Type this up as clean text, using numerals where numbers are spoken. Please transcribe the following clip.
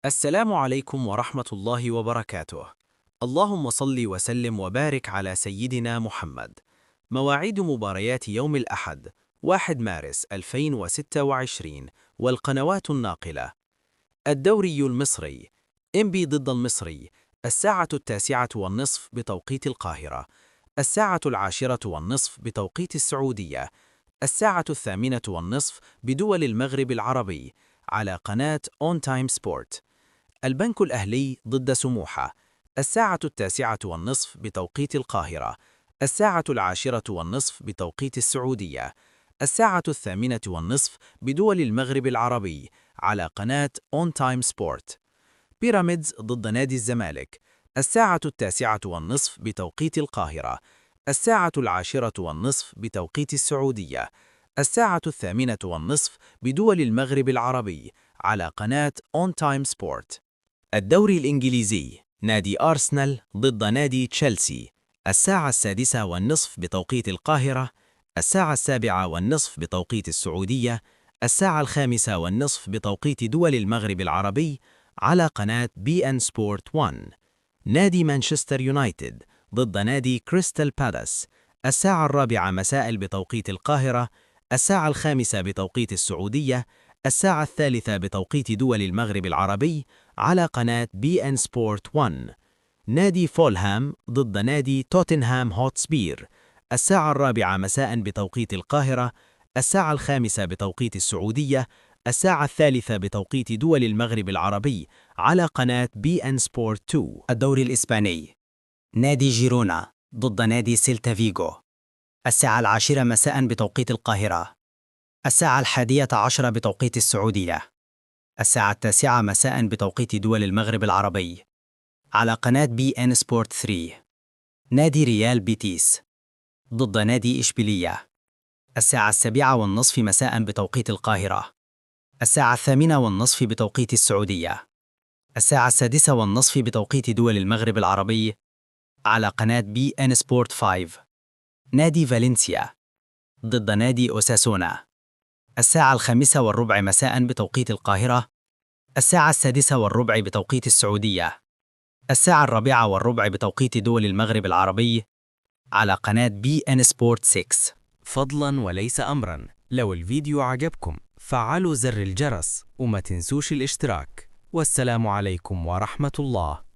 السلام عليكم ورحمة الله وبركاته. اللهم صل وسلم وبارك على سيدنا محمد. مواعيد مباريات يوم الأحد 1 مارس 2026 والقنوات الناقلة: الدوري المصري، إنبي ضد المصري 9:10 بتوقيت القاهرة، 10:10 بتوقيت السعودية، 8:08 بدول المغرب العربي، على قناة أون تايم سبورت. البنك الأهلي ضد سموحة 9:09 بتوقيت القاهرة، 10:10 بتوقيت السعودية، 8:08 بدول المغرب العربي، على قناة أون تايم سبورت. بيراميدز ضد نادي الزمالك 9:09 بتوقيت القاهرة، 10:10 بتوقيت السعودية، 8:08 بدول المغرب العربي، على قناة أون تايم سبورت. الدوري الإنجليزي: نادي أرسنال ضد نادي تشيلسي 6:30 بتوقيت القاهرة، 7:15 بتوقيت السعودية، 5:05 بتوقيت دول المغرب العربي، على قناة بي إن سبورت 1. نادي مانشستر يونايتد ضد نادي كريستال بالاس 4:00 بتوقيت القاهرة، 5:00 بتوقيت السعودية، 3:00 بتوقيت دول المغرب العربي، على قناة بي إن سبورت 1. نادي فولهام ضد نادي توتنهام هوتسبير 4:00 بتوقيت القاهرة، 5:00 بتوقيت السعودية، 3:00 بتوقيت دول المغرب العربي، على قناة بي إن سبورت 2. الدوري الإسباني: نادي جيرونا ضد نادي سيلتا فيغو 10:00 بتوقيت القاهرة، 11:00 بتوقيت السعودية، 9:00 بتوقيت دول المغرب العربي، على قناة بي إن سبورت 3. نادي ريال بيتيس ضد نادي إشبيلية 7:30 بتوقيت القاهرة، 8:30 بتوقيت السعودية، 6:30 بتوقيت دول المغرب العربي، على قناة بي إن سبورت 5. نادي فالنسيا ضد نادي أوساسونا 5:15 بتوقيت القاهرة، 6:16 بتوقيت السعودية، 4:15 بتوقيت دول المغرب العربي، على قناة بي إن سبورت 6. فضلاً وليس أمراً، لو الفيديو عجبكم فعلوا زر الجرس وما تنسوش الاشتراك. والسلام عليكم ورحمة الله.